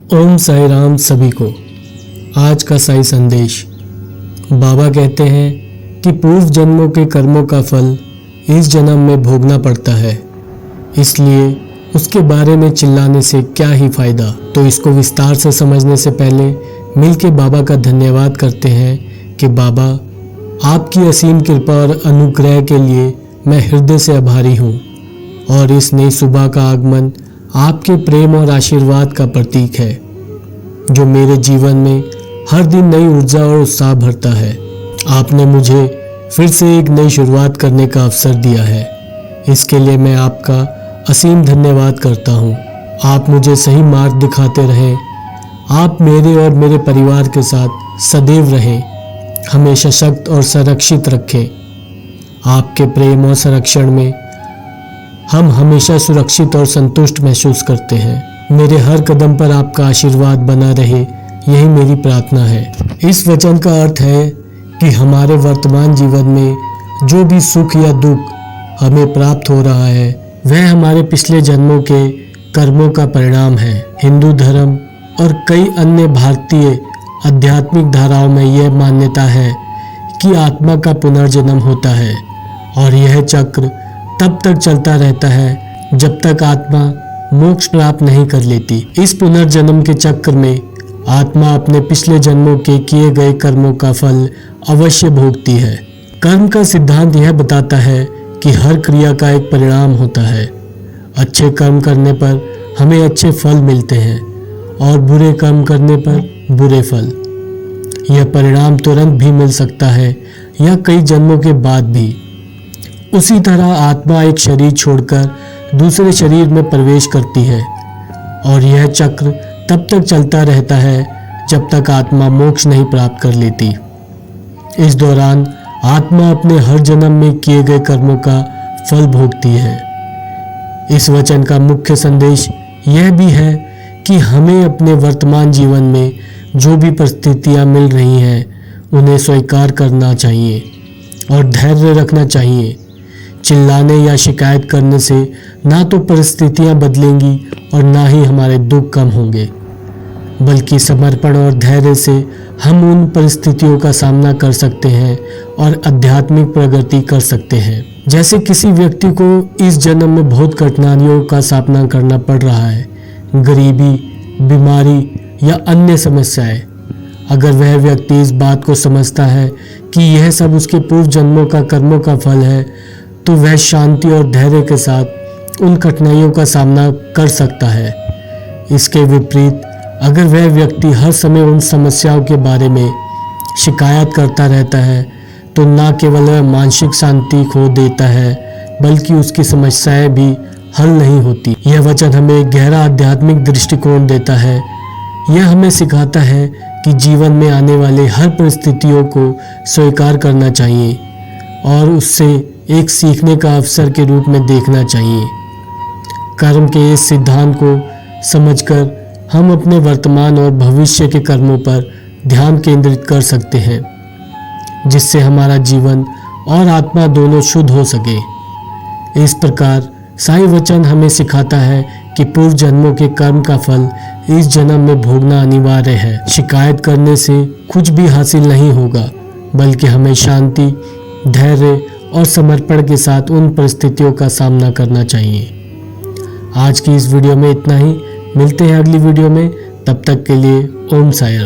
ओम साई राम सभी को। आज का साई संदेश। बाबा कहते हैं कि पूर्व जन्मों के कर्मों का फल इस जन्म में भोगना पड़ता है, इसलिए उसके बारे में चिल्लाने से क्या ही फायदा। तो इसको विस्तार से समझने से पहले मिलके बाबा का धन्यवाद करते हैं कि बाबा, आपकी असीम कृपा और अनुग्रह के लिए मैं हृदय से आभारी हूँ और इस नई सुबह का आगमन आपके प्रेम और आशीर्वाद का प्रतीक है, जो मेरे जीवन में हर दिन नई ऊर्जा और उत्साह भरता है। आपने मुझे फिर से एक नई शुरुआत करने का अवसर दिया है, इसके लिए मैं आपका असीम धन्यवाद करता हूँ। आप मुझे सही मार्ग दिखाते रहें, आप मेरे और मेरे परिवार के साथ सदैव रहें, हमेशा शक्त और संरक्षित रखें। आपके प्रेम और संरक्षण में हम हमेशा सुरक्षित और संतुष्ट महसूस करते हैं। मेरे हर कदम पर आपका आशीर्वाद बना रहे, यही मेरी प्रार्थना है। इस वचन का अर्थ है कि हमारे वर्तमान जीवन में जो भी सुख या दुख हमें प्राप्त हो रहा है, वह हमारे पिछले जन्मों के कर्मों का परिणाम है। हिंदू धर्म और कई अन्य भारतीय आध्यात्मिक धाराओं में यह मान्यता है कि आत्मा का पुनर्जन्म होता है और यह चक्र तब तक चलता रहता है जब तक आत्मा मोक्ष प्राप्त नहीं कर लेती। इस पुनर्जन्म के चक्र में आत्मा अपने पिछले जन्मों के किए गए कर्मों का फल अवश्य भोगती है। कर्म का सिद्धांत यह बताता है कि हर क्रिया का एक परिणाम होता है। अच्छे कर्म करने पर हमें अच्छे फल मिलते हैं और बुरे कर्म करने पर बुरे फल। यह परिणाम तुरंत भी मिल सकता है या कई जन्मों के बाद भी। उसी तरह आत्मा एक शरीर छोड़कर दूसरे शरीर में प्रवेश करती है और यह चक्र तब तक चलता रहता है जब तक आत्मा मोक्ष नहीं प्राप्त कर लेती। इस दौरान आत्मा अपने हर जन्म में किए गए कर्मों का फल भोगती है। इस वचन का मुख्य संदेश यह भी है कि हमें अपने वर्तमान जीवन में जो भी परिस्थितियां मिल रही हैं, उन्हें स्वीकार करना चाहिए और धैर्य रखना चाहिए। चिल्लाने या शिकायत करने से ना तो परिस्थितियां बदलेंगी और ना ही हमारे दुख कम होंगे, बल्कि समर्पण और धैर्य से हम उन परिस्थितियों का सामना कर सकते हैं और आध्यात्मिक प्रगति कर सकते हैं। जैसे किसी व्यक्ति को इस जन्म में बहुत कठिनाइयों का सामना करना पड़ रहा है, गरीबी, बीमारी या अन्य समस्याएं। अगर वह व्यक्ति इस बात को समझता है कि यह सब उसके पूर्व जन्मों का कर्मों का फल है, तो वह शांति और धैर्य के साथ उन कठिनाइयों का सामना कर सकता है। इसके विपरीत अगर वह व्यक्ति हर समय उन समस्याओं के बारे में शिकायत करता रहता है, तो न केवल वह मानसिक शांति खो देता है, बल्कि उसकी समस्याएं भी हल नहीं होती। यह वचन हमें एक गहरा आध्यात्मिक दृष्टिकोण देता है। यह हमें सिखाता है कि जीवन में आने वाले हर परिस्थितियों को स्वीकार करना चाहिए और उससे एक सीखने का अवसर के रूप में देखना चाहिए। कर्म के इस सिद्धांत को समझकर हम अपने वर्तमान और भविष्य के कर्मों पर ध्यान केंद्रित कर सकते हैं, जिससे हमारा जीवन और आत्मा दोनों शुद्ध हो सके। इस प्रकार साईं वचन हमें सिखाता है कि पूर्व जन्मों के कर्म का फल इस जन्म में भोगना अनिवार्य है। शिकायत करने से कुछ भी हासिल नहीं होगा, बल्कि हमें शांति, धैर्य और समर्पण के साथ उन परिस्थितियों का सामना करना चाहिए। आज की इस वीडियो में इतना ही। मिलते हैं अगली वीडियो में, तब तक के लिए ओम साई राम।